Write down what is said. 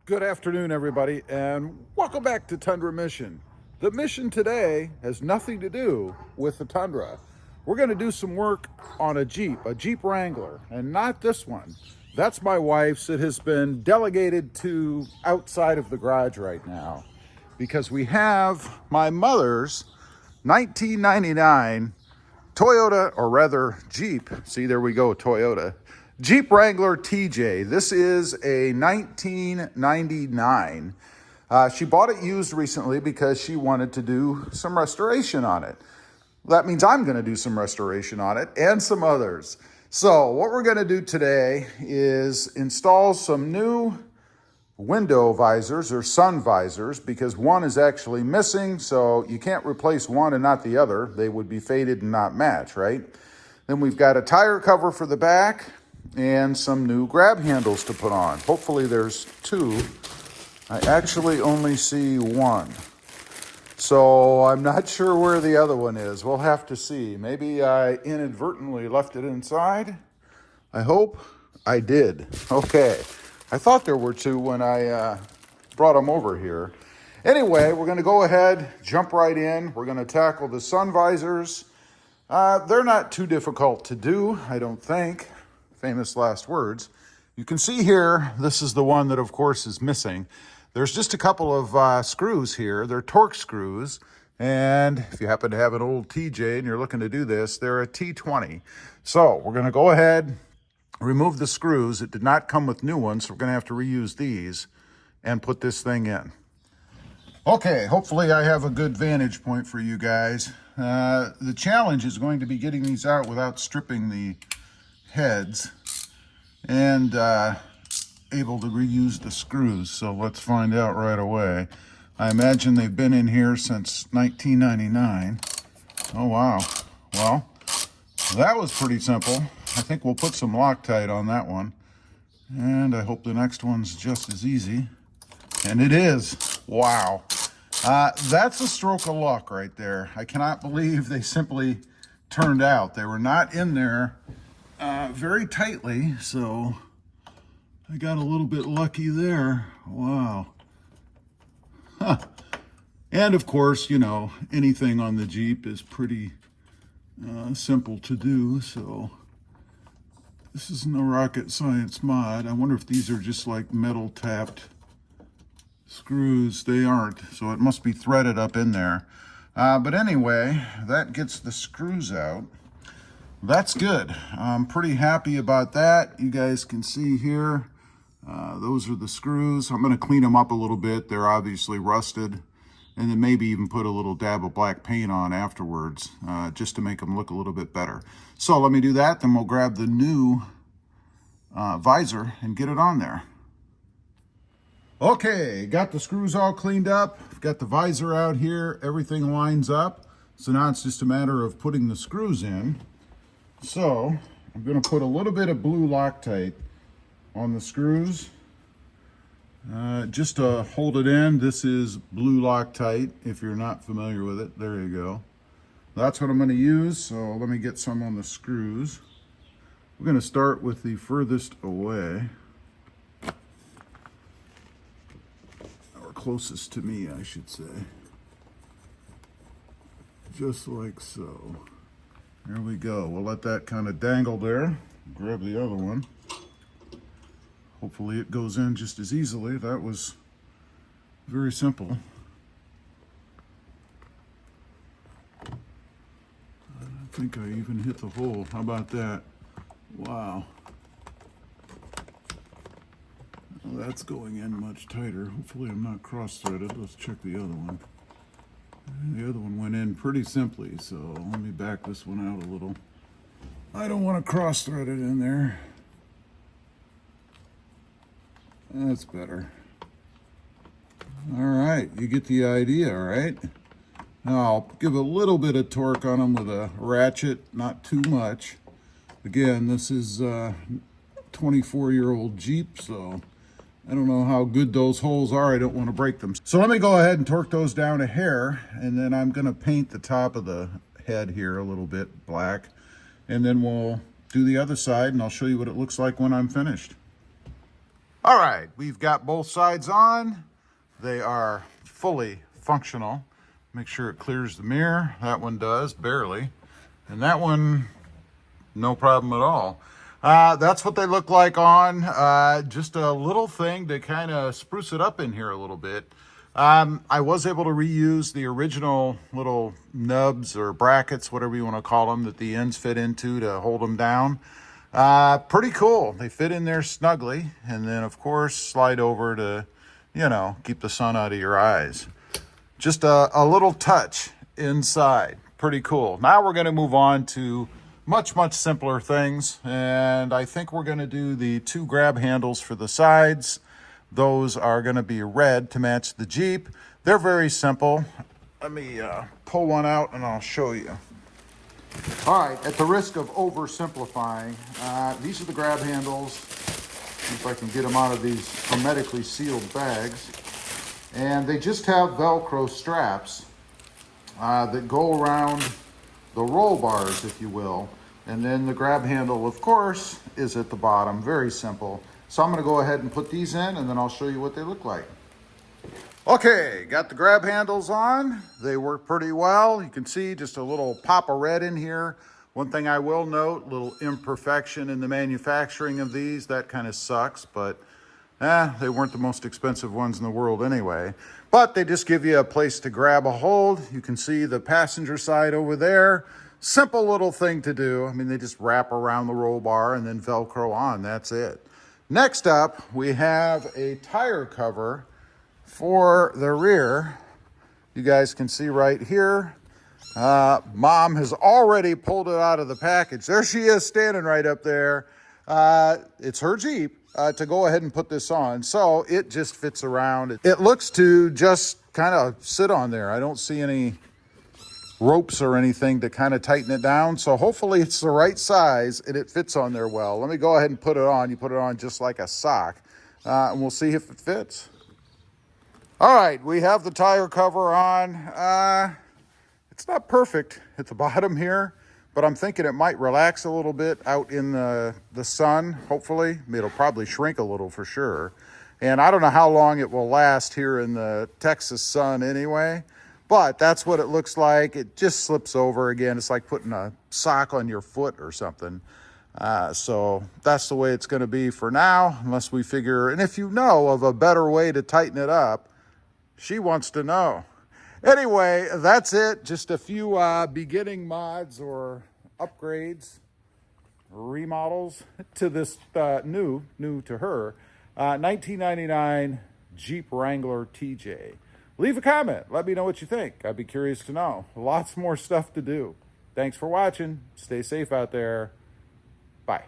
Good afternoon, everybody, and welcome back to Tundra Mission. The mission today has nothing to do with the Tundra. We're going to do some work on a Jeep Wrangler, and not this one. That's my wife's. It has been delegated to outside of the garage right now because we have my mother's 1999 Toyota, or rather Jeep. See, there we go, Toyota. Jeep Wrangler TJ. This is a 1999. She bought it used recently because she wanted to do some restoration on it. That means I'm going to do some restoration on it and some others. So what we're going to do today is install some new window visors or sun visors, because one is actually missing, so you can't replace one and not the other. They would be faded and not match, right? Then we've got a tire cover for the back and some new grab handles to put on. Hopefully there's two. I actually only see one, so I'm not sure where the other one is. We'll have to see. Maybe I inadvertently left it inside. I hope I did. Okay. I thought there were two when I brought them over here. Anyway, we're going to go ahead, jump right in. We're going to tackle the sun visors. They're not too difficult to do, I don't think. Famous last words. You can see here, this is the one that, of course, is missing. There's just a couple of screws here. They're torque screws. And if you happen to have an old TJ and you're looking to do this, they're a T20. So we're going to go ahead, remove the screws. It did not come with new ones, so we're going to have to reuse these and put this thing in. Okay, hopefully I have a good vantage point for you guys. The challenge is going to be getting these out without stripping the heads and able to reuse the screws. So let's find out right away. I imagine they've been in here since 1999. Oh, wow. Well, that was pretty simple. I think we'll put some Loctite on that one. And I hope the next one's just as easy. And it is. Wow. That's a stroke of luck right there. I cannot believe they simply turned out. They were not in there very tightly, so I got a little bit lucky there. Wow. Huh. And of course, you know, anything on the Jeep is pretty simple to do, so this isn't a rocket science mod. I wonder if these are just like metal tapped screws. They aren't, so it must be threaded up in there. But anyway, that gets the screws out. That's good. I'm pretty happy about that. You guys can see here, those are the screws. I'm going to clean them up a little bit. They're obviously rusted. And then maybe even put a little dab of black paint on afterwards, just to make them look a little bit better. So let me do that, then we'll grab the new visor and get it on there. Okay, got the screws all cleaned up. Got the visor out here. Everything lines up. So now it's just a matter of putting the screws in. So I'm going to put a little bit of blue Loctite on the screws. Just to hold it in. This is blue Loctite, if you're not familiar with it. There you go. That's what I'm going to use, so let me get some on the screws. We're going to start with the furthest away, or closest to me, I should say. Just like so. There we go. We'll let that kind of dangle there. Grab the other one. Hopefully it goes in just as easily. That was very simple. I think I even hit the hole. How about that? Wow. Well, that's going in much tighter. Hopefully I'm not cross-threaded. Let's check the other one. The other one went in pretty simply, so let me back this one out a little. I don't want to cross-thread it in there. That's better. All right, you get the idea, right? Now I'll give a little bit of torque on them with a ratchet, not too much. Again, this is a 24-year-old Jeep, so I don't know how good those holes are. I don't want to break them. So let me go ahead and torque those down a hair, and then I'm going to paint the top of the head here a little bit black, and then we'll do the other side, and I'll show you what it looks like when I'm finished. All right, we've got both sides on. They are fully functional. Make sure it clears the mirror. That one does, barely. And that one, no problem at all. That's what they look like on. Just a little thing to kind of spruce it up in here a little bit. I was able to reuse the original little nubs or brackets, whatever you want to call them, that the ends fit into to hold them down. Pretty cool. They fit in there snugly. And then, of course, slide over to, you know, keep the sun out of your eyes. Just a little touch inside. Pretty cool. Now we're going to move on to much simpler things. And I think we're going to do the 2 grab handles for the sides. Those are going to be red to match the Jeep. They're very simple. Let me pull one out and I'll show you. All right, at the risk of oversimplifying, these are the grab handles. See if I can get them out of these hermetically sealed bags. And they just have Velcro straps that go around the roll bars, if you will. And then the grab handle, of course, is at the bottom. Very simple. So I'm going to go ahead and put these in, and then I'll show you what they look like. Okay, got the grab handles on. They work pretty well. You can see just a little pop of red in here. One thing I will note, little imperfection in the manufacturing of these. That kind of sucks, but they weren't the most expensive ones in the world anyway. But they just give you a place to grab a hold. You can see the passenger side over there. Simple little thing to do. I mean, they just wrap around the roll bar and then Velcro on. That's it. Next up, we have a tire cover for the rear. You guys can see right here. Mom has already pulled it out of the package. There she is standing right up there. It's her Jeep to go ahead and put this on. So it just fits around. It looks to just kind of sit on there. I don't see any ropes or anything to kind of tighten it down. So hopefully it's the right size and it fits on there well. Let me go ahead and put it on. You put it on just like a sock and we'll see if it fits. All right, we have the tire cover on. It's not perfect at the bottom here, but I'm thinking it might relax a little bit out in the sun, hopefully. It'll probably shrink a little for sure. And I don't know how long it will last here in the Texas sun anyway. But that's what it looks like. It just slips over again. It's like putting a sock on your foot or something. So that's the way it's going to be for now, unless we figure, and if you know of a better way to tighten it up, she wants to know. Anyway, that's it. Just a few beginning mods or upgrades, remodels to this new to her, 1999 Jeep Wrangler TJ. Leave a comment. Let me know what you think. I'd be curious to know. Lots more stuff to do. Thanks for watching. Stay safe out there. Bye.